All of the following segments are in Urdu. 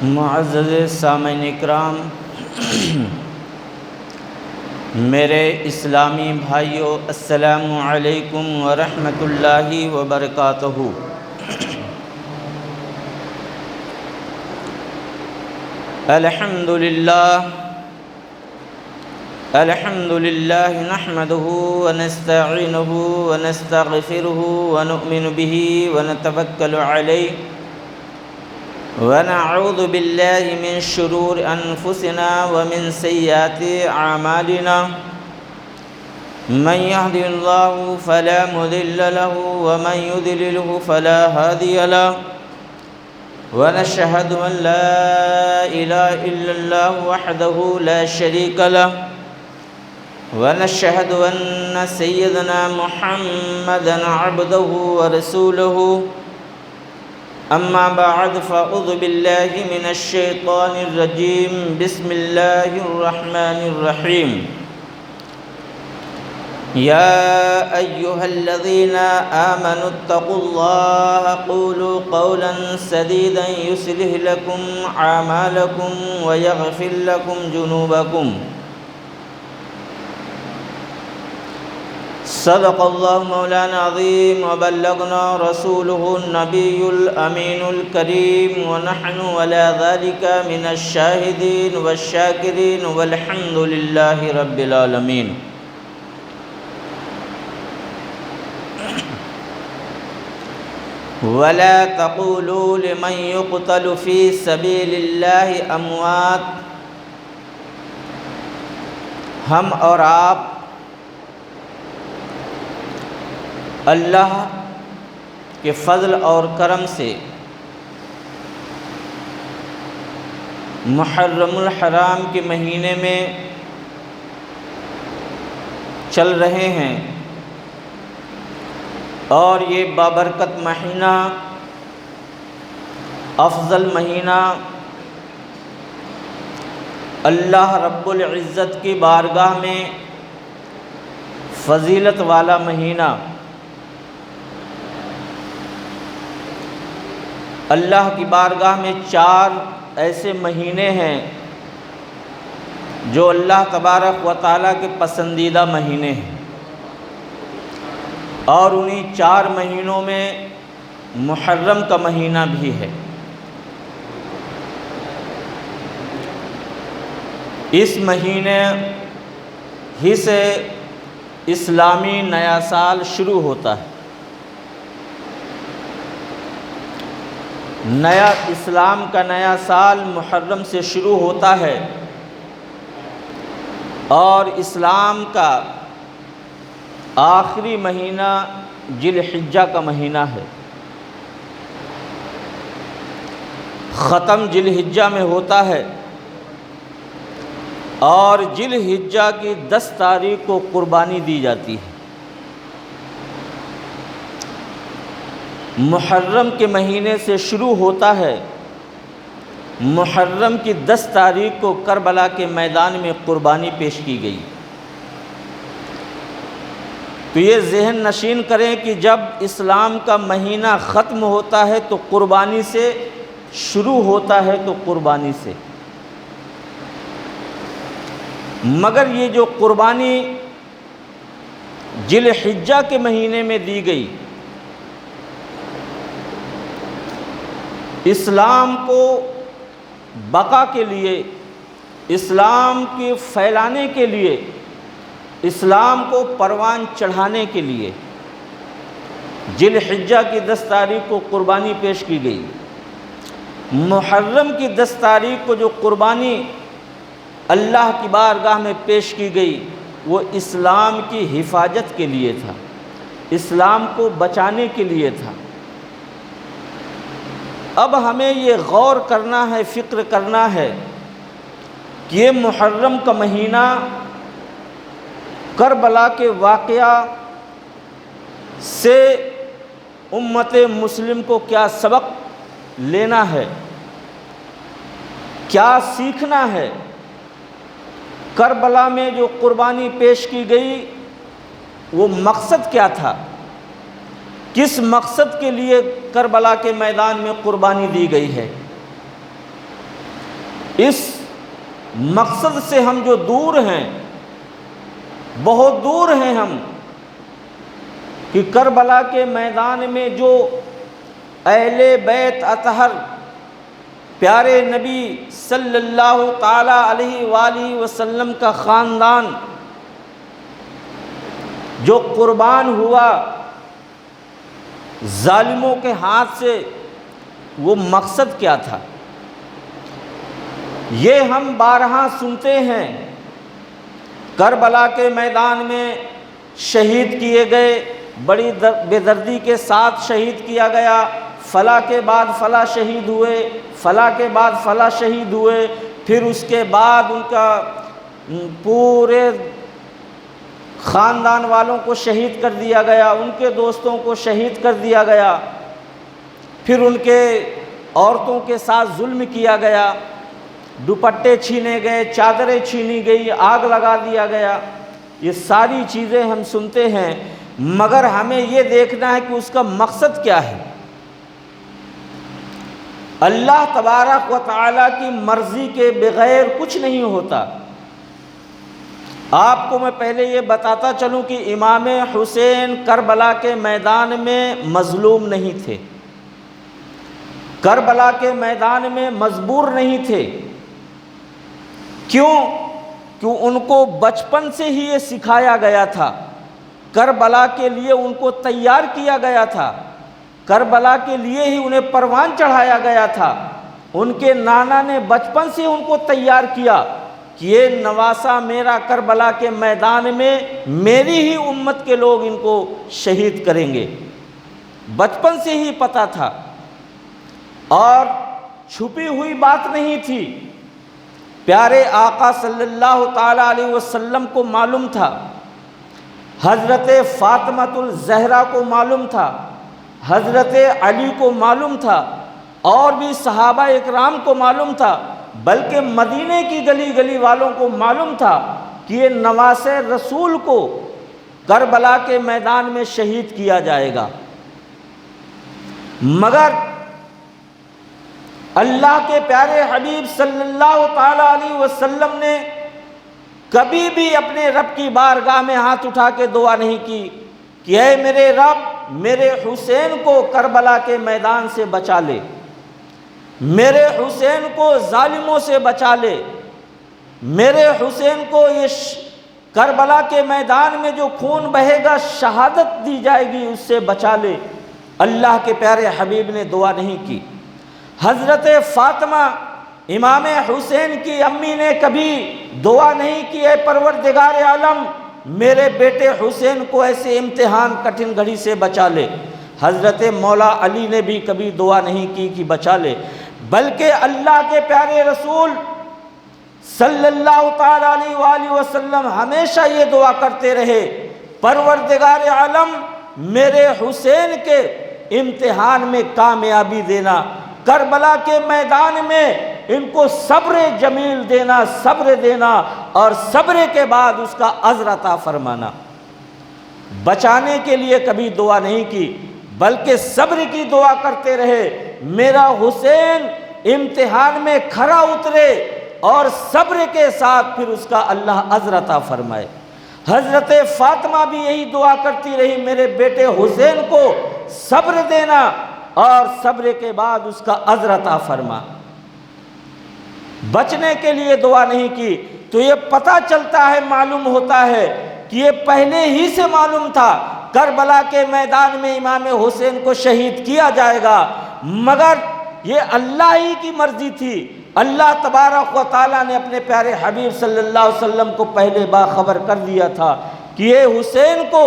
معزز سامعین اکرام، میرے اسلامی بھائیوں، السلام علیکم ورحمۃ اللہ وبرکاتہ۔ الحمد للہ نحمده ونستعینه ونستغفره ونؤمن به ونتوکل علیہ ونعوذ باللہ من شرور انفسنا ومن سیئات اعمالنا، من يهد الله فلا مضل له ومن يضلل فلا هادي له، ونشهد ان لا اله الا الله وحده لا شريك له، ونشهد ان سيدنا محمدا عبده ورسوله، اما بعد فاعوذ بالله من الشيطان الرجيم، بسم الله الرحمن الرحيم۔ يا أيها الذين آمنوا اتقوا الله قولوا قولا سديدا يصلح لكم أعمالكم ويغفر لكم ذنوبكم، صدق الله مولانا العظيم وبلغنا رسوله النبي الأمين الكريم، ونحن على ذلك من الشاهدين والشاكرين والحمد لله رب العالمين۔ ولا تقولوا لمن يقتل في سبيل الله اموات۔ ہم اور آپ اللہ کے فضل اور کرم سے محرم الحرام کے مہینے میں چل رہے ہیں، اور یہ بابرکت مہینہ، افضل مہینہ، اللہ رب العزت کی بارگاہ میں فضیلت والا مہینہ، اللہ کی بارگاہ میں 4 ایسے مہینے ہیں جو اللہ تبارک و تعالیٰ کے پسندیدہ مہینے ہیں، اور انہی 4 مہینوں میں محرم کا مہینہ بھی ہے۔ اس مہینے ہی سے اسلامی نیا سال شروع ہوتا ہے، اسلام کا نیا سال محرم سے شروع ہوتا ہے، اور اسلام کا آخری مہینہ ذی الحجہ کا مہینہ ہے، ختم ذی الحجہ میں ہوتا ہے، اور ذی الحجہ کی 10 تاریخ کو قربانی دی جاتی ہے۔ محرم کے مہینے سے شروع ہوتا ہے، محرم کی 10 تاریخ کو کربلا کے میدان میں قربانی پیش کی گئی۔ تو یہ ذہن نشین کریں کہ جب اسلام کا مہینہ ختم ہوتا ہے تو قربانی سے شروع ہوتا ہے، تو قربانی سے، مگر یہ جو قربانی ذی الحجہ کے مہینے میں دی گئی، اسلام کو بقا کے لیے، اسلام کے پھیلانے کے لیے، اسلام کو پروان چڑھانے کے لیے ذی الحجہ کی 10 تاریخ کو قربانی پیش کی گئی۔ محرم کی 10 تاریخ کو جو قربانی اللہ کی بارگاہ میں پیش کی گئی، وہ اسلام کی حفاظت کے لیے تھا، اسلام کو بچانے کے لیے تھا۔ اب ہمیں یہ غور کرنا ہے، فکر کرنا ہے کہ یہ محرم کا مہینہ کربلا کے واقعہ سے امت مسلم کو کیا سبق لینا ہے، کیا سیکھنا ہے۔ کربلا میں جو قربانی پیش کی گئی وہ مقصد کیا تھا، کس مقصد کے لیے کربلا کے میدان میں قربانی دی گئی ہے؟ اس مقصد سے ہم جو دور ہیں، بہت دور ہیں ہم، کہ کربلا کے میدان میں جو اہل بیت اطہر پیارے نبی صلی اللہ تعالی علیہ وآلہ وسلم کا خاندان جو قربان ہوا ظالموں کے ہاتھ سے، وہ مقصد کیا تھا؟ یہ ہم بارہا سنتے ہیں، کربلا کے میدان میں شہید کیے گئے، بڑی بے دردی کے ساتھ شہید کیا گیا، فلاں کے بعد فلاں شہید ہوئے، فلاں کے بعد فلاں شہید ہوئے، پھر اس کے بعد ان کا پورے خاندان والوں کو شہید کر دیا گیا، ان کے دوستوں کو شہید کر دیا گیا، پھر ان کے عورتوں کے ساتھ ظلم کیا گیا، دوپٹے چھینے گئے، چادریں چھینی گئی، آگ لگا دیا گیا۔ یہ ساری چیزیں ہم سنتے ہیں، مگر ہمیں یہ دیکھنا ہے کہ اس کا مقصد کیا ہے۔ اللہ تبارک و تعالیٰ کی مرضی کے بغیر کچھ نہیں ہوتا۔ آپ کو میں پہلے یہ بتاتا چلوں کہ امام حسین کربلا کے میدان میں مظلوم نہیں تھے، کربلا کے میدان میں مجبور نہیں تھے۔ کیوں؟ کیوں ان کو بچپن سے ہی یہ سکھایا گیا تھا، کربلا کے لیے ان کو تیار کیا گیا تھا، کربلا کے لیے ہی انہیں پروان چڑھایا گیا تھا۔ ان کے نانا نے بچپن سے ان کو تیار کیا کہ یہ نواسہ میرا کربلا کے میدان میں میری ہی امت کے لوگ ان کو شہید کریں گے، بچپن سے ہی پتہ تھا، اور چھپی ہوئی بات نہیں تھی۔ پیارے آقا صلی اللہ تعالی علیہ وسلم کو معلوم تھا، حضرت فاطمۃ الزہرا کو معلوم تھا، حضرت علی کو معلوم تھا، اور بھی صحابہ اکرام کو معلوم تھا، بلکہ مدینے کی گلی گلی والوں کو معلوم تھا کہ یہ نواسہ رسول کو کربلا کے میدان میں شہید کیا جائے گا۔ مگر اللہ کے پیارے حبیب صلی اللہ تعالی علیہ وسلم نے کبھی بھی اپنے رب کی بارگاہ میں ہاتھ اٹھا کے دعا نہیں کی کہ اے میرے رب، میرے حسین کو کربلا کے میدان سے بچا لے، میرے حسین کو ظالموں سے بچا لے، میرے حسین کو یہ کربلا کے میدان میں جو خون بہے گا، شہادت دی جائے گی، اس سے بچا لے۔ اللہ کے پیارے حبیب نے دعا نہیں کی۔ حضرت فاطمہ امام حسین کی امی نے کبھی دعا نہیں کی اے پروردگار عالم، میرے بیٹے حسین کو ایسے امتحان کٹھن گھڑی سے بچا لے۔ حضرت مولا علی نے بھی کبھی دعا نہیں کی کہ بچا لے، بلکہ اللہ کے پیارے رسول صلی اللہ تعالی علیہ وآلہ وسلم ہمیشہ یہ دعا کرتے رہے، پروردگار عالم میرے حسین کے امتحان میں کامیابی دینا، کربلا کے میدان میں ان کو صبر جمیل دینا، صبر دینا، اور صبر کے بعد اس کا اجر عطا فرمانا۔ بچانے کے لیے کبھی دعا نہیں کی، بلکہ صبر کی دعا کرتے رہے، میرا حسین امتحان میں کھرا اترے اور صبر کے ساتھ پھر اس کا اللہ اجر عطا فرمائے۔ حضرت فاطمہ بھی یہی دعا کرتی رہی، میرے بیٹے حسین کو صبر دینا اور صبر کے بعد اس کا اجر عطا فرما۔ بچنے کے لیے دعا نہیں کی، تو یہ پتہ چلتا ہے، معلوم ہوتا ہے کہ یہ پہلے ہی سے معلوم تھا کربلا کے میدان میں امام حسین کو شہید کیا جائے گا، مگر یہ اللہ ہی کی مرضی تھی۔ اللہ تبارک و تعالیٰ نے اپنے پیارے حبیب صلی اللہ علیہ وسلم کو پہلے باخبر کر دیا تھا کہ یہ حسین کو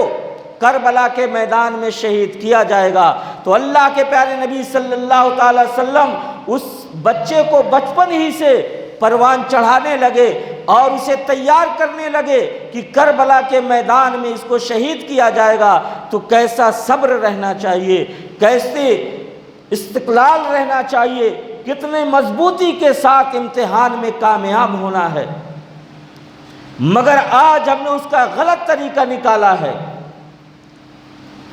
کربلا کے میدان میں شہید کیا جائے گا۔ تو اللہ کے پیارے نبی صلی اللہ تعالی وسلم اس بچے کو بچپن ہی سے پروان چڑھانے لگے اور اسے تیار کرنے لگے کہ کربلا کے میدان میں اس کو شہید کیا جائے گا، تو کیسا صبر رہنا چاہیے، کیسے استقلال رہنا چاہیے، کتنے مضبوطی کے ساتھ امتحان میں کامیاب ہونا ہے۔ مگر آج ہم نے اس کا غلط طریقہ نکالا ہے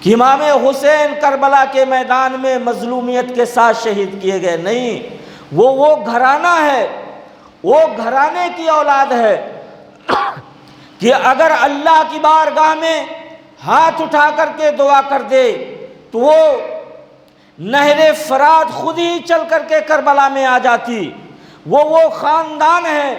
کہ امام حسین کربلا کے میدان میں مظلومیت کے ساتھ شہید کیے گئے۔ نہیں، وہ گھرانہ ہے، وہ گھرانے کی اولاد ہے کہ اگر اللہ کی بارگاہ میں ہاتھ اٹھا کر کے دعا کر دے تو وہ نہر فرات خود ہی چل کر کے کربلا میں آ جاتی۔ وہ خاندان ہے،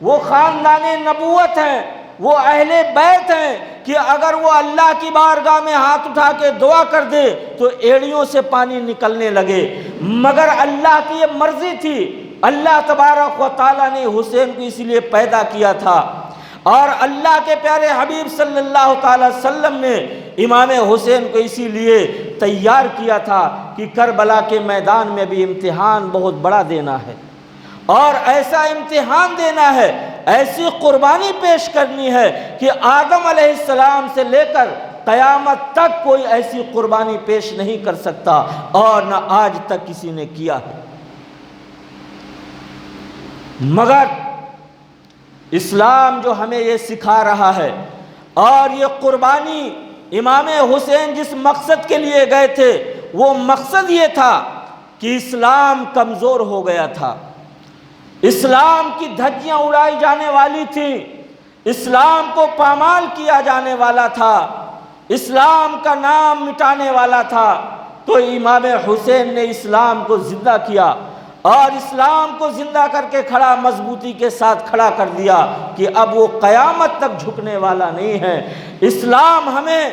وہ خاندان نبوت ہے، وہ اہل بیت ہیں کہ اگر وہ اللہ کی بارگاہ میں ہاتھ اٹھا کے دعا کر دے تو ایڑیوں سے پانی نکلنے لگے۔ مگر اللہ کی یہ مرضی تھی، اللہ تبارک و تعالیٰ نے حسین کو اسی لیے پیدا کیا تھا، اور اللہ کے پیارے حبیب صلی اللہ تعالی وسلم نے امام حسین کو اسی لیے تیار کیا تھا کہ کربلا کے میدان میں بھی امتحان بہت بڑا دینا ہے، اور ایسا امتحان دینا ہے، ایسی قربانی پیش کرنی ہے کہ آدم علیہ السلام سے لے کر قیامت تک کوئی ایسی قربانی پیش نہیں کر سکتا، اور نہ آج تک کسی نے کیا ہے۔ مگر اسلام جو ہمیں یہ سکھا رہا ہے، اور یہ قربانی امام حسین جس مقصد کے لیے گئے تھے وہ مقصد یہ تھا کہ اسلام کمزور ہو گیا تھا، اسلام کی دھجیاں اڑائی جانے والی تھیں، اسلام کو پامال کیا جانے والا تھا، اسلام کا نام مٹانے والا تھا، تو امام حسین نے اسلام کو زندہ کیا، اور اسلام کو زندہ کر کے کھڑا، مضبوطی کے ساتھ کھڑا کر دیا کہ اب وہ قیامت تک جھکنے والا نہیں ہے۔ اسلام ہمیں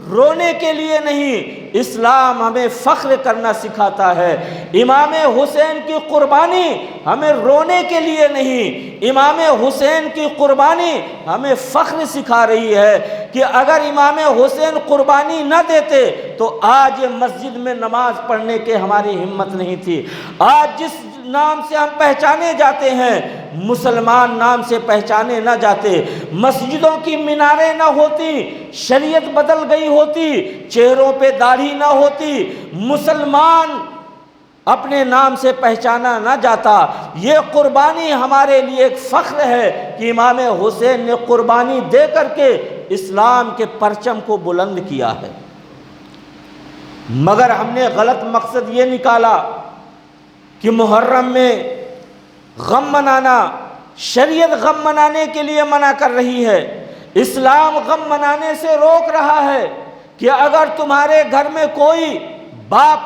رونے کے لیے نہیں، اسلام ہمیں فخر کرنا سکھاتا ہے۔ امام حسین کی قربانی ہمیں رونے کے لیے نہیں، امام حسین کی قربانی ہمیں فخر سکھا رہی ہے کہ اگر امام حسین قربانی نہ دیتے تو آج یہ مسجد میں نماز پڑھنے کے ہماری ہمت نہیں تھی۔ آج جس نام سے ہم پہچانے جاتے ہیں، مسلمان نام سے پہچانے نہ جاتے، مسجدوں کی میناریں نہ ہوتی، شریعت بدل گئی ہوتی، چہروں پہ داڑھی نہ ہوتی، مسلمان اپنے نام سے پہچانا نہ جاتا۔ یہ قربانی ہمارے لیے ایک فخر ہے کہ امام حسین نے قربانی دے کر کے اسلام کے پرچم کو بلند کیا ہے۔ مگر ہم نے غلط مقصد یہ نکالا کہ محرم میں غم منانا، شریعت غم منانے کے لیے منع کر رہی ہے، اسلام غم منانے سے روک رہا ہے کہ اگر تمہارے گھر میں کوئی باپ،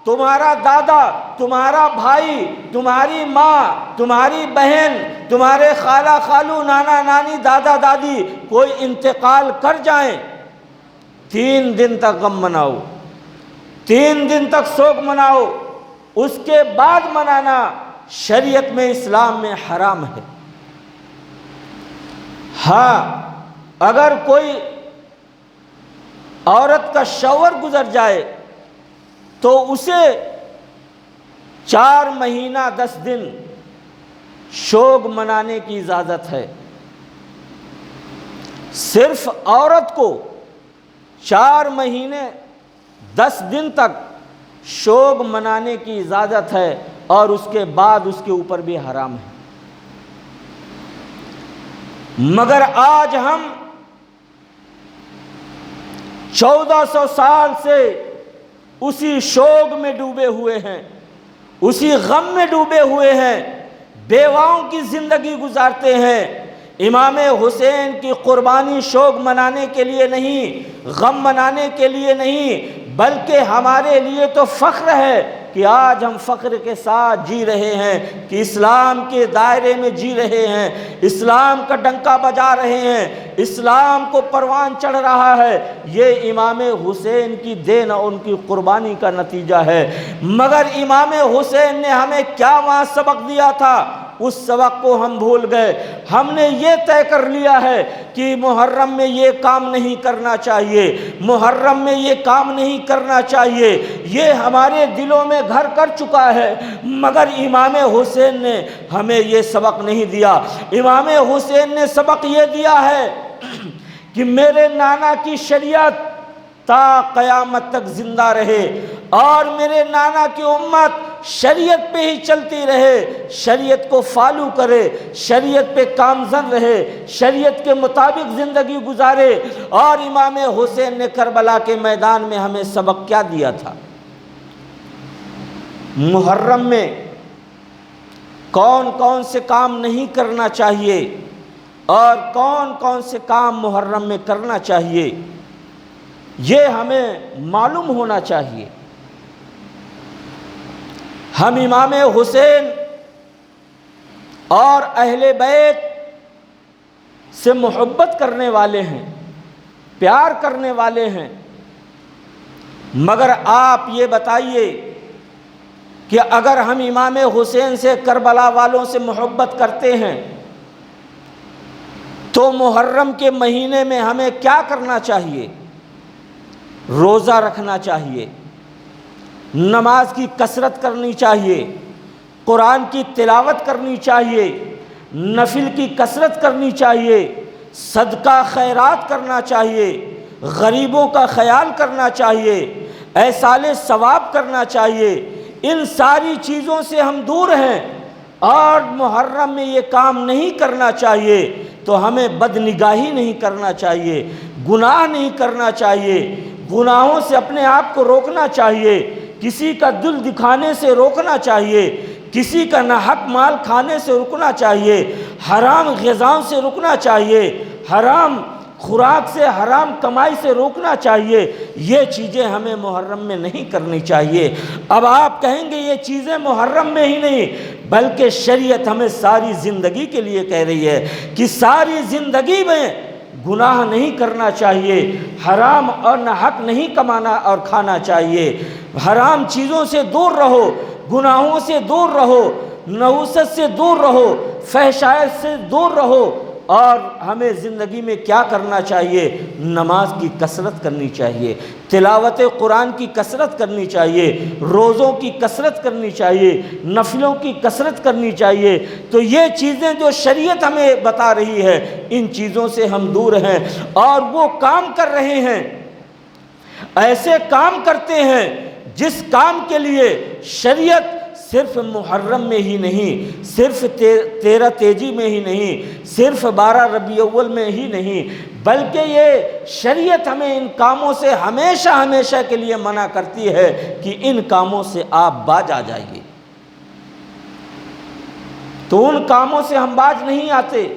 تمہارا دادا، تمہارا بھائی، تمہاری ماں، تمہاری بہن، تمہارے خالہ خالو، نانا نانی، دادا دادی کوئی انتقال کر جائیں، 3 دن تک غم مناؤ، 3 دن تک سوگ مناؤ، اس کے بعد منانا شریعت میں، اسلام میں حرام ہے۔ ہاں، اگر کوئی عورت کا شوہر گزر جائے تو اسے 4 مہینہ 10 دن شوگ منانے کی اجازت ہے۔ صرف عورت کو 4 مہینے 10 دن تک شوگ منانے کی اجازت ہے، اور اس کے بعد اس کے اوپر بھی حرام ہے۔ مگر آج ہم 1400 سال سے اسی شوگ میں ڈوبے ہوئے ہیں، اسی غم میں ڈوبے ہوئے ہیں، بیواؤں کی زندگی گزارتے ہیں۔ امام حسین کی قربانی شوگ منانے کے لیے نہیں، غم منانے کے لیے نہیں، بلکہ ہمارے لیے تو فخر ہے کہ آج ہم فخر کے ساتھ جی رہے ہیں، کہ اسلام کے دائرے میں جی رہے ہیں، اسلام کا ڈنکا بجا رہے ہیں، اسلام کو پروان چڑھ رہا ہے۔ یہ امام حسین کی دین اور ان کی قربانی کا نتیجہ ہے۔ مگر امام حسین نے ہمیں کیا وہاں سبق دیا تھا، اس سبق کو ہم بھول گئے۔ ہم نے یہ طے کر لیا ہے کہ محرم میں یہ کام نہیں کرنا چاہیے، محرم میں یہ کام نہیں کرنا چاہیے، یہ ہمارے دلوں میں گھر کر چکا ہے۔ مگر امام حسین نے ہمیں یہ سبق نہیں دیا۔ امام حسین نے سبق یہ دیا ہے کہ میرے نانا کی شریعت تا قیامت تک زندہ رہے، اور میرے نانا کی امت شریعت پہ ہی چلتی رہے، شریعت کو فالو کرے، شریعت پہ کامزن رہے، شریعت کے مطابق زندگی گزارے۔ اور امام حسین نے کربلا کے میدان میں ہمیں سبق کیا دیا تھا؟ محرم میں کون کون سے کام نہیں کرنا چاہیے اور کون کون سے کام محرم میں کرنا چاہیے، یہ ہمیں معلوم ہونا چاہیے۔ ہم امام حسین اور اہل بیت سے محبت کرنے والے ہیں، پیار کرنے والے ہیں، مگر آپ یہ بتائیے کہ اگر ہم امام حسین سے، کربلا والوں سے محبت کرتے ہیں تو محرم کے مہینے میں ہمیں کیا کرنا چاہیے؟ روزہ رکھنا چاہیے، نماز کی کثرت کرنی چاہیے، قرآن کی تلاوت کرنی چاہیے، نفل کی کثرت کرنی چاہیے، صدقہ خیرات کرنا چاہیے، غریبوں کا خیال کرنا چاہیے، ایصال ثواب کرنا چاہیے۔ ان ساری چیزوں سے ہم دور ہیں اور محرم میں یہ کام نہیں کرنا چاہیے، تو ہمیں بدنگاہی نہیں کرنا چاہیے، گناہ نہیں کرنا چاہیے، گناہوں سے اپنے آپ کو روکنا چاہیے، کسی کا دل دکھانے سے روکنا چاہیے، کسی کا ناحق مال کھانے سے رکنا چاہیے، حرام غذاؤں سے رکنا چاہیے، حرام خوراک سے، حرام کمائی سے روکنا چاہیے۔ یہ چیزیں ہمیں محرم میں نہیں کرنی چاہیے۔ اب آپ کہیں گے یہ چیزیں محرم میں ہی نہیں بلکہ شریعت ہمیں ساری زندگی کے لیے کہہ رہی ہے کہ ساری زندگی میں گناہ نہیں کرنا چاہیے، حرام اور ناحق نہیں کمانا اور کھانا چاہیے، حرام چیزوں سے دور رہو، گناہوں سے دور رہو، نحوست سے دور رہو، فحشاء سے دور رہو۔ اور ہمیں زندگی میں کیا کرنا چاہیے؟ نماز کی کثرت کرنی چاہیے، تلاوت قرآن کی کثرت کرنی چاہیے، روزوں کی کثرت کرنی چاہیے، نفلوں کی کثرت کرنی چاہیے۔ تو یہ چیزیں جو شریعت ہمیں بتا رہی ہے، ان چیزوں سے ہم دور ہیں اور وہ کام کر رہے ہیں، ایسے کام کرتے ہیں جس کام کے لیے شریعت صرف محرم میں ہی نہیں، صرف 13 تیجی میں ہی نہیں، صرف 12 ربیع الاول میں ہی نہیں، بلکہ یہ شریعت ہمیں ان کاموں سے ہمیشہ ہمیشہ کے لیے منع کرتی ہے کہ ان کاموں سے آپ باز آ جائیے۔ تو ان کاموں سے ہم باز نہیں آتے،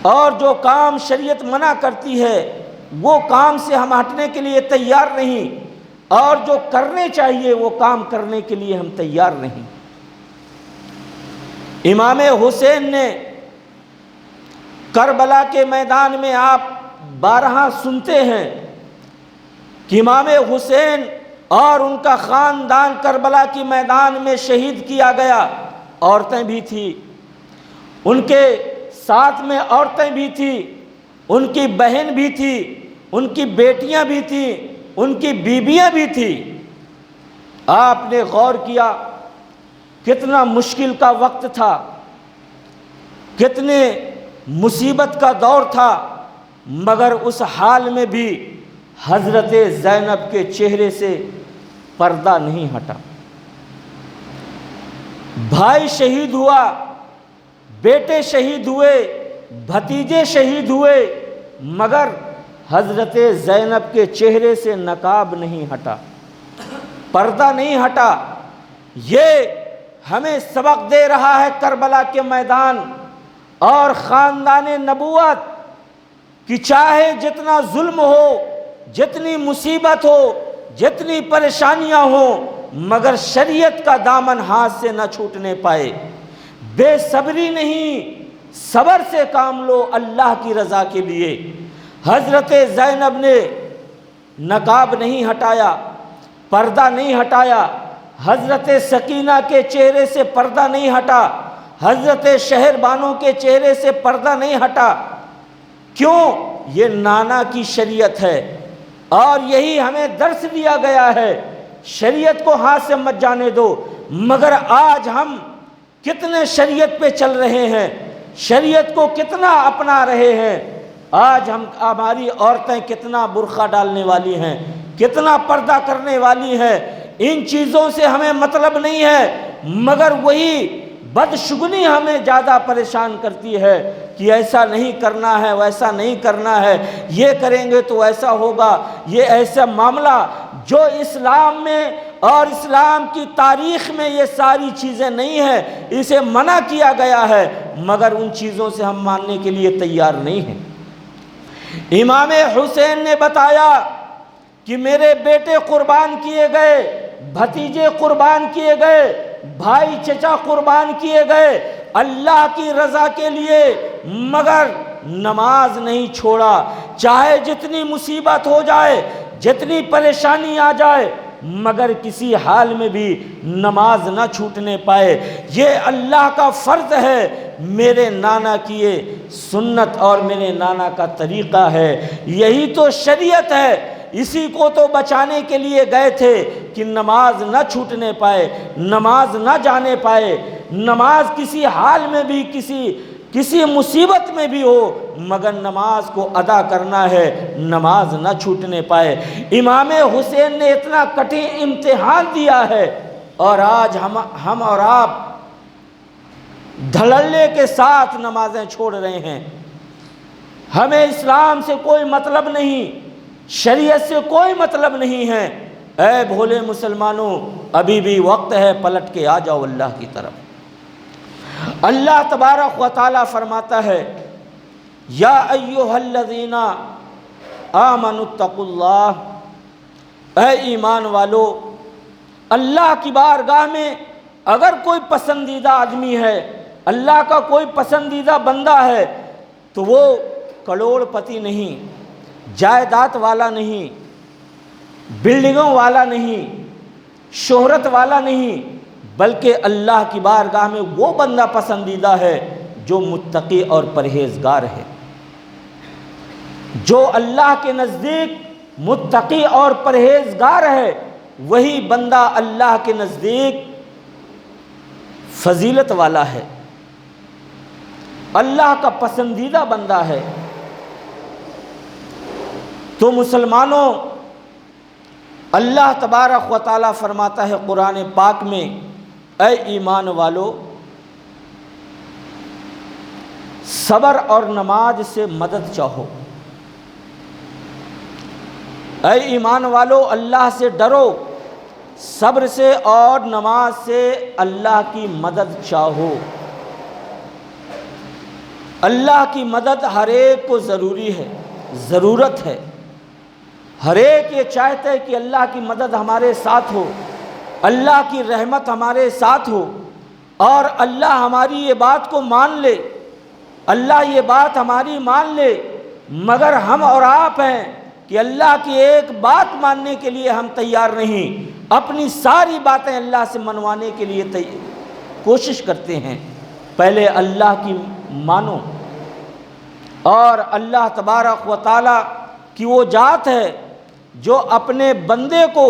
اور جو کام شریعت منع کرتی ہے وہ کام سے ہم ہٹنے کے لیے تیار نہیں، اور جو کرنے چاہیے وہ کام کرنے کے لیے ہم تیار نہیں۔ امام حسین نے کربلا کے میدان میں آپ بارہا سنتے ہیں کہ امام حسین اور ان کا خاندان کربلا کی میدان میں شہید کیا گیا، عورتیں بھی تھیں، ان کے ساتھ میں عورتیں بھی تھیں، ان کی بہن بھی تھی، ان کی بیٹیاں بھی تھیں، ان کی بیویاں بھی تھیں۔ آپ نے غور کیا کتنا مشکل کا وقت تھا، کتنے مصیبت کا دور تھا، مگر اس حال میں بھی حضرت زینب کے چہرے سے پردہ نہیں ہٹا۔ بھائی شہید ہوا، بیٹے شہید ہوئے، بھتیجے شہید ہوئے، مگر حضرت زینب کے چہرے سے نقاب نہیں ہٹا، پردہ نہیں ہٹا۔ یہ ہمیں سبق دے رہا ہے کربلا کے میدان اور خاندان نبوت کہ چاہے جتنا ظلم ہو، جتنی مصیبت ہو، جتنی پریشانیاں ہوں، مگر شریعت کا دامن ہاتھ سے نہ چھوٹنے پائے۔ بے صبری نہیں، صبر سے کام لو اللہ کی رضا کے لیے۔ حضرت زینب نے نقاب نہیں ہٹایا، پردہ نہیں ہٹایا، حضرت سکینہ کے چہرے سے پردہ نہیں ہٹا، حضرت شہر بانو کے چہرے سے پردہ نہیں ہٹا۔ کیوں؟ یہ نانا کی شریعت ہے اور یہی ہمیں درس دیا گیا ہے، شریعت کو ہاتھ سے مت جانے دو۔ مگر آج ہم کتنے شریعت پہ چل رہے ہیں، شریعت کو کتنا اپنا رہے ہیں۔ آج ہماری عورتیں کتنا برقع ڈالنے والی ہیں، کتنا پردہ کرنے والی ہیں۔ ان چیزوں سے ہمیں مطلب نہیں ہے، مگر وہی بدشگنی ہمیں زیادہ پریشان کرتی ہے کہ ایسا نہیں کرنا ہے، ویسا نہیں کرنا ہے، یہ کریں گے تو ایسا ہوگا، یہ ایسا معاملہ جو اسلام میں اور اسلام کی تاریخ میں یہ ساری چیزیں نہیں ہیں، اسے منع کیا گیا ہے، مگر ان چیزوں سے ہم ماننے کے لیے تیار نہیں ہیں۔ امام حسین نے بتایا کہ میرے بیٹے قربان کیے گئے، بھتیجے قربان کیے گئے، بھائی چچا قربان کیے گئے اللہ کی رضا کے لیے، مگر نماز نہیں چھوڑا۔ چاہے جتنی مصیبت ہو جائے، جتنی پریشانی آ جائے، مگر کسی حال میں بھی نماز نہ چھوٹنے پائے۔ یہ اللہ کا فرض ہے، میرے نانا کیے سنت اور میرے نانا کا طریقہ ہے، یہی تو شریعت ہے۔ اسی کو تو بچانے کے لیے گئے تھے کہ نماز نہ چھوٹنے پائے، نماز نہ جانے پائے، نماز کسی حال میں بھی، کسی مصیبت میں بھی ہو، مگر نماز کو ادا کرنا ہے، نماز نہ چھوٹنے پائے۔ امام حسین نے اتنا کٹھن امتحان دیا ہے، اور آج ہم اور آپ دھڑلے کے ساتھ نمازیں چھوڑ رہے ہیں۔ ہمیں اسلام سے کوئی مطلب نہیں، شریعت سے کوئی مطلب نہیں ہے۔ اے بھولے مسلمانوں، ابھی بھی وقت ہے، پلٹ کے آ جاؤ اللہ کی طرف۔ اللہ تبارک و تعالی فرماتا ہے، یا ایھا الذین آمنوا اتقوا اللہ، اے ایمان والو، اللہ کی بارگاہ میں اگر کوئی پسندیدہ آدمی ہے، اللہ کا کوئی پسندیدہ بندہ ہے، تو وہ کروڑ پتی نہیں، جائیداد والا نہیں، بلڈنگوں والا نہیں، شہرت والا نہیں، بلکہ اللہ کی بارگاہ میں وہ بندہ پسندیدہ ہے جو متقی اور پرہیزگار ہے۔ جو اللہ کے نزدیک متقی اور پرہیزگار ہے، وہی بندہ اللہ کے نزدیک فضیلت والا ہے، اللہ کا پسندیدہ بندہ ہے۔ تو مسلمانوں، اللہ تبارک و تعالیٰ فرماتا ہے قرآن پاک میں، اے ایمان والو، صبر اور نماز سے مدد چاہو۔ اے ایمان والو، اللہ سے ڈرو، صبر سے اور نماز سے اللہ کی مدد چاہو۔ اللہ کی مدد ہر ایک کو ضروری ہے، ضرورت ہے۔ ہر ایک یہ چاہتا ہے کہ اللہ کی مدد ہمارے ساتھ ہو، اللہ کی رحمت ہمارے ساتھ ہو، اور اللہ ہماری یہ بات کو مان لے، اللہ یہ بات ہماری مان لے۔ مگر ہم اور آپ ہیں کہ اللہ کی ایک بات ماننے کے لیے ہم تیار نہیں، اپنی ساری باتیں اللہ سے منوانے کے لیے کوشش کرتے ہیں۔ پہلے اللہ کی مانو، اور اللہ تبارک و تعالیٰ کی وہ ذات ہے جو اپنے بندے کو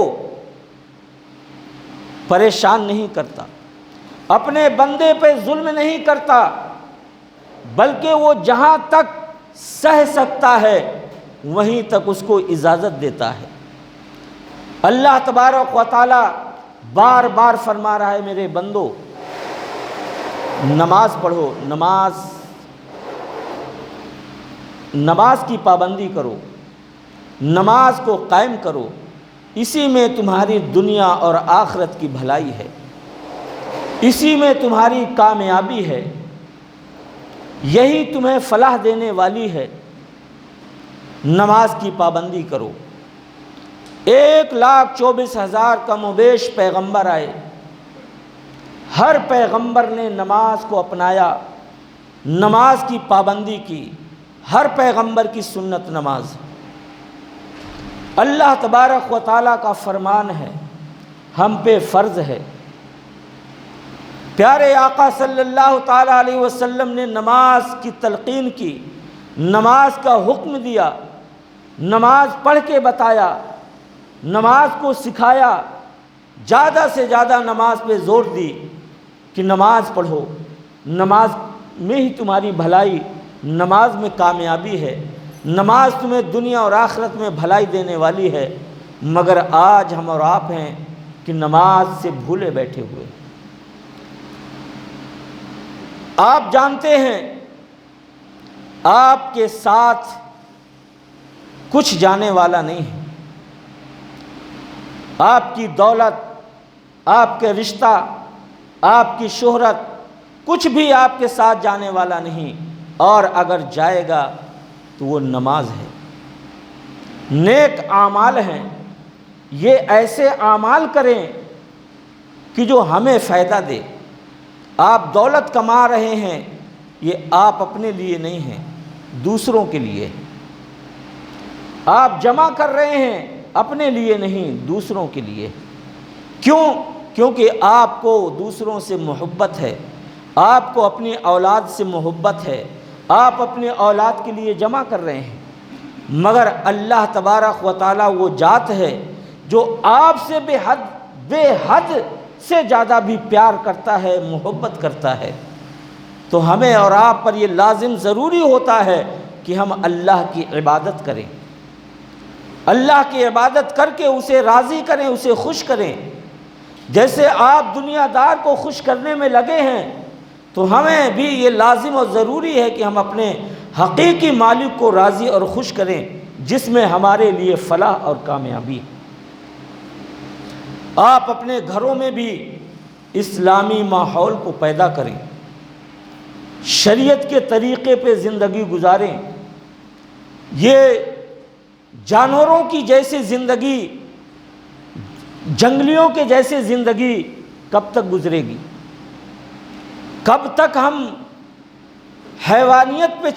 پریشان نہیں کرتا، اپنے بندے پہ ظلم نہیں کرتا، بلکہ وہ جہاں تک سہ سکتا ہے وہیں تک اس کو اجازت دیتا ہے۔ اللہ تبارک و تعالی بار بار فرما رہا ہے، میرے بندو نماز پڑھو، نماز کی پابندی کرو، نماز کو قائم کرو، اسی میں تمہاری دنیا اور آخرت کی بھلائی ہے، اسی میں تمہاری کامیابی ہے، یہی تمہیں فلاح دینے والی ہے۔ نماز کی پابندی کرو۔ 1,24,000 کم و بیش پیغمبر آئے، ہر پیغمبر نے نماز کو اپنایا، نماز کی پابندی کی، ہر پیغمبر کی سنت نماز۔ اللہ تبارک و تعالیٰ کا فرمان ہے، ہم پہ فرض ہے۔ پیارے آقا صلی اللہ تعالیٰ علیہ وسلم نے نماز کی تلقین کی، نماز کا حکم دیا، نماز پڑھ کے بتایا، نماز کو سکھایا، زیادہ سے زیادہ نماز پہ زور دی کہ نماز پڑھو، نماز میں ہی تمہاری بھلائی، نماز میں کامیابی ہے، نماز تمہیں دنیا اور آخرت میں بھلائی دینے والی ہے۔ مگر آج ہم اور آپ ہیں کہ نماز سے بھولے بیٹھے ہوئے۔ آپ جانتے ہیں آپ کے ساتھ کچھ جانے والا نہیں ہے، آپ کی دولت، آپ کے رشتہ، آپ کی شہرت، کچھ بھی آپ کے ساتھ جانے والا نہیں، اور اگر جائے گا تو وہ نماز ہے، نیک اعمال ہیں۔ یہ ایسے اعمال کریں کہ جو ہمیں فائدہ دے۔ آپ دولت کما رہے ہیں، یہ آپ اپنے لیے نہیں ہیں، دوسروں کے لیے۔ آپ جمع کر رہے ہیں، اپنے لیے نہیں، دوسروں کے لیے۔ کیوں؟ کیونکہ آپ کو دوسروں سے محبت ہے، آپ کو اپنی اولاد سے محبت ہے، آپ اپنی اولاد کے لیے جمع کر رہے ہیں۔ مگر اللہ تبارک و تعالی وہ ذات ہے جو آپ سے بے حد سے زیادہ بھی پیار کرتا ہے، محبت کرتا ہے۔ تو ہمیں اور آپ پر یہ لازم ضروری ہوتا ہے کہ ہم اللہ کی عبادت کریں، اللہ کی عبادت کر کے اسے راضی کریں، اسے خوش کریں۔ جیسے آپ دنیا دار کو خوش کرنے میں لگے ہیں، تو ہمیں بھی یہ لازم اور ضروری ہے کہ ہم اپنے حقیقی مالک کو راضی اور خوش کریں، جس میں ہمارے لیے فلاح اور کامیابی ہے۔ آپ اپنے گھروں میں بھی اسلامی ماحول کو پیدا کریں، شریعت کے طریقے پہ زندگی گزاریں۔ یہ جانوروں کی جیسی زندگی، جنگلیوں کے جیسے زندگی کب تک گزرے گی؟ کب تک ہم حیوانیت پہ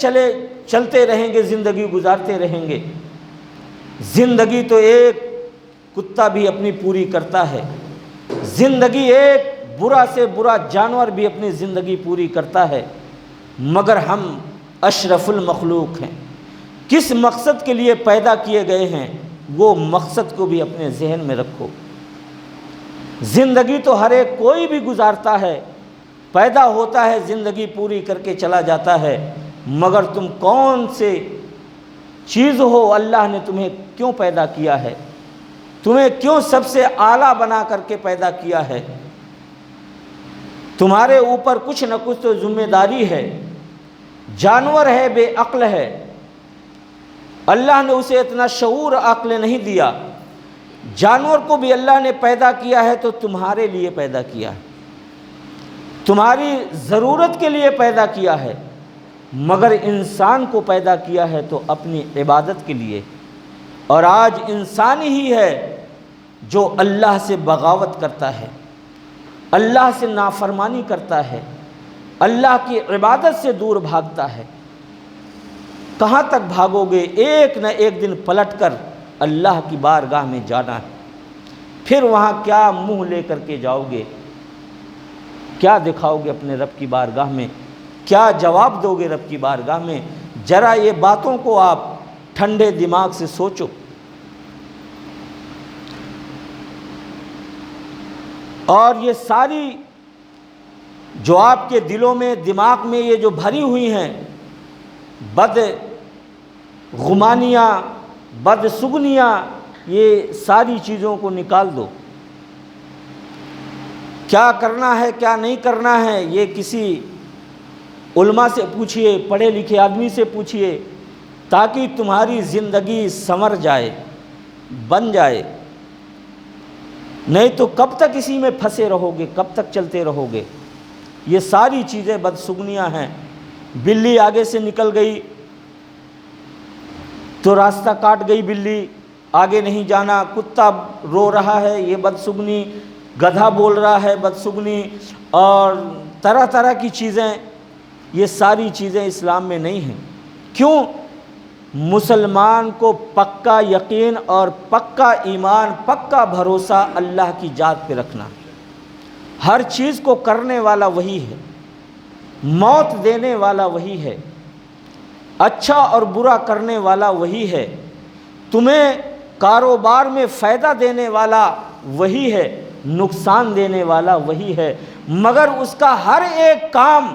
چلتے رہیں گے، زندگی گزارتے رہیں گے؟ زندگی تو ایک کتا بھی اپنی پوری کرتا ہے، زندگی ایک برا سے برا جانور بھی اپنی زندگی پوری کرتا ہے، مگر ہم اشرف المخلوق ہیں۔ کس مقصد کے لیے پیدا کیے گئے ہیں، وہ مقصد کو بھی اپنے ذہن میں رکھو۔ زندگی تو ہر ایک کوئی بھی گزارتا ہے، پیدا ہوتا ہے، زندگی پوری کر کے چلا جاتا ہے، مگر تم کون سے چیز ہو؟ اللہ نے تمہیں کیوں پیدا کیا ہے؟ تمہیں کیوں سب سے اعلیٰ بنا کر کے پیدا کیا ہے؟ تمہارے اوپر کچھ نہ کچھ تو ذمہ داری ہے۔ جانور ہے، بے عقل ہے، اللہ نے اسے اتنا شعور عقل نہیں دیا۔ جانور کو بھی اللہ نے پیدا کیا ہے تو تمہارے لیے پیدا کیا ہے، تمہاری ضرورت کے لیے پیدا کیا ہے، مگر انسان کو پیدا کیا ہے تو اپنی عبادت کے لیے۔ اور آج انسان ہی ہے جو اللہ سے بغاوت کرتا ہے، اللہ سے نافرمانی کرتا ہے، اللہ کی عبادت سے دور بھاگتا ہے۔ کہاں تک بھاگو گے؟ ایک نہ ایک دن پلٹ کر اللہ کی بارگاہ میں جانا ہے۔ پھر وہاں کیا منہ لے کر کے جاؤ گے؟ کیا دکھاؤ گے اپنے رب کی بارگاہ میں؟ کیا جواب دو گے رب کی بارگاہ میں؟ ذرا یہ باتوں کو آپ ٹھنڈے دماغ سے سوچو۔ اور یہ ساری جو آپ کے دلوں میں، دماغ میں یہ جو بھری ہوئی ہیں بد غمانیاں، بد سگنیاں، یہ ساری چیزوں کو نکال دو۔ کیا کرنا ہے، کیا نہیں کرنا ہے، یہ کسی علماء سے پوچھئے، پڑھے لکھے آدمی سے پوچھئے، تاکہ تمہاری زندگی سنور جائے، بن جائے۔ نہیں تو کب تک اسی میں پھنسے رہو گے، کب تک چلتے رہو گے؟ یہ ساری چیزیں بدسگنیاں ہیں۔ بلی آگے سے نکل گئی تو راستہ کاٹ گئی بلی، آگے نہیں جانا۔ کتا رو رہا ہے، یہ بدسگنی۔ گدھا بول رہا ہے، بدسگنی۔ اور طرح طرح کی چیزیں، یہ ساری چیزیں اسلام میں نہیں ہیں۔ کیوں؟ مسلمان کو پکا یقین اور پکا ایمان، پکا بھروسہ اللہ کی ذات پہ رکھنا۔ ہر چیز کو کرنے والا وہی ہے، موت دینے والا وہی ہے، اچھا اور برا کرنے والا وہی ہے، تمہیں کاروبار میں فائدہ دینے والا وہی ہے، نقصان دینے والا وہی ہے، مگر اس کا ہر ایک کام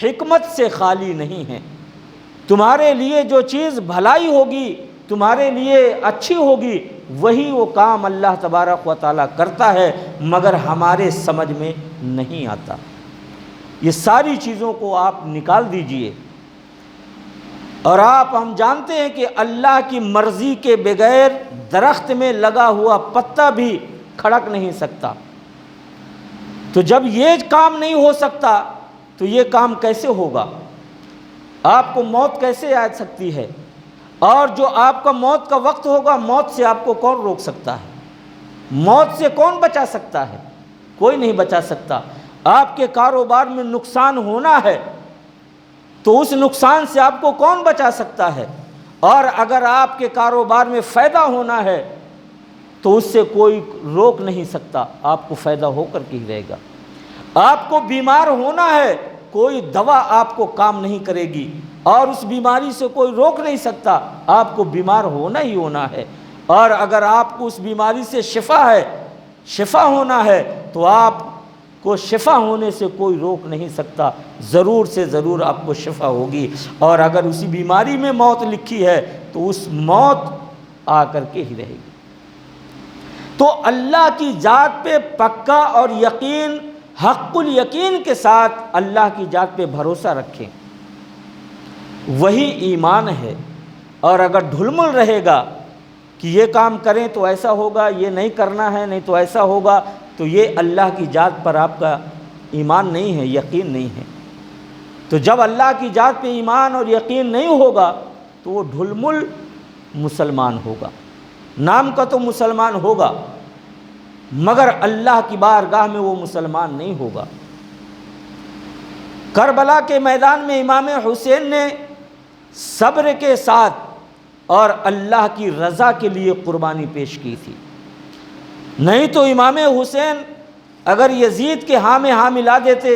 حکمت سے خالی نہیں ہے۔ تمہارے لیے جو چیز بھلائی ہوگی، تمہارے لیے اچھی ہوگی، وہی وہ کام اللہ تبارک و تعالیٰ کرتا ہے، مگر ہمارے سمجھ میں نہیں آتا۔ یہ ساری چیزوں کو آپ نکال دیجئے۔ اور ہم جانتے ہیں کہ اللہ کی مرضی کے بغیر درخت میں لگا ہوا پتا بھی کھڑک نہیں سکتا۔ تو جب یہ کام نہیں ہو سکتا تو یہ کام کیسے ہوگا؟ آپ کو موت کیسے آ سکتی ہے؟ اور جو آپ کا موت کا وقت ہوگا، موت سے آپ کو کون روک سکتا ہے؟ موت سے کون بچا سکتا ہے؟ کوئی نہیں بچا سکتا۔ آپ کے کاروبار میں نقصان ہونا ہے تو اس نقصان سے آپ کو کون بچا سکتا ہے؟ اور اگر آپ کے کاروبار میں فائدہ ہونا ہے تو اس سے کوئی روک نہیں سکتا، آپ کو فائدہ ہو کر کے ہی رہے گا۔ آپ کو بیمار ہونا ہے، کوئی دوا آپ کو کام نہیں کرے گی اور اس بیماری سے کوئی روک نہیں سکتا، آپ کو بیمار ہونا ہی ہونا ہے۔ اور اگر آپ کو اس بیماری سے شفا ہونا ہے تو آپ کو شفا ہونے سے کوئی روک نہیں سکتا، ضرور سے ضرور آپ کو شفا ہوگی۔ اور اگر اسی بیماری میں موت لکھی ہے تو اس موت آ کر کے ہی رہے گی۔ تو اللہ کی ذات پہ پکا اور یقین، حق الیقین کے ساتھ اللہ کی ذات پہ بھروسہ رکھیں، وہی ایمان ہے۔ اور اگر ڈھلمل رہے گا کہ یہ کام کریں تو ایسا ہوگا، یہ نہیں کرنا ہے نہیں تو ایسا ہوگا، تو یہ اللہ کی ذات پر آپ کا ایمان نہیں ہے، یقین نہیں ہے۔ تو جب اللہ کی ذات پہ ایمان اور یقین نہیں ہوگا تو وہ ڈھلمل مسلمان ہوگا، نام کا تو مسلمان ہوگا مگر اللہ کی بارگاہ میں وہ مسلمان نہیں ہوگا۔ کربلا کے میدان میں امام حسین نے صبر کے ساتھ اور اللہ کی رضا کے لیے قربانی پیش کی تھی، نہیں تو امام حسین اگر یزید کے ہاں میں ہاں ملا دیتے،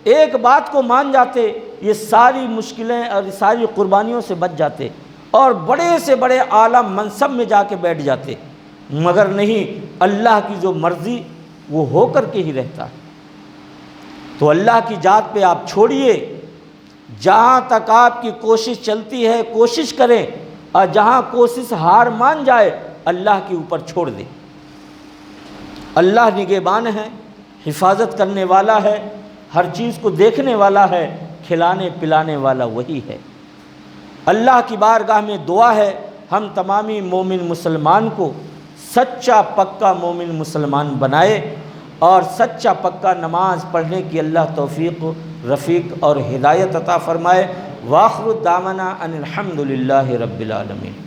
ایک بات کو مان جاتے، یہ ساری مشکلیں اور ساری قربانیوں سے بچ جاتے اور بڑے سے بڑے اعلیٰ منصب میں جا کے بیٹھ جاتے، مگر نہیں، اللہ کی جو مرضی وہ ہو کر کے ہی رہتا ہے۔ تو اللہ کی ذات پہ آپ چھوڑیے، جہاں تک آپ کی کوشش چلتی ہے کوشش کریں، اور جہاں کوشش ہار مان جائے اللہ کے اوپر چھوڑ دیں۔ اللہ نگہبان ہے، حفاظت کرنے والا ہے، ہر چیز کو دیکھنے والا ہے، کھلانے پلانے والا وہی ہے۔ اللہ کی بارگاہ میں دعا ہے ہم تمامی مومن مسلمان کو سچا پکا مومن مسلمان بنائے اور سچا پکا نماز پڑھنے کی اللہ توفیق رفیق اور ہدایت عطا فرمائے۔ وآخر دعوانا ان الحمد للہ رب العالمین۔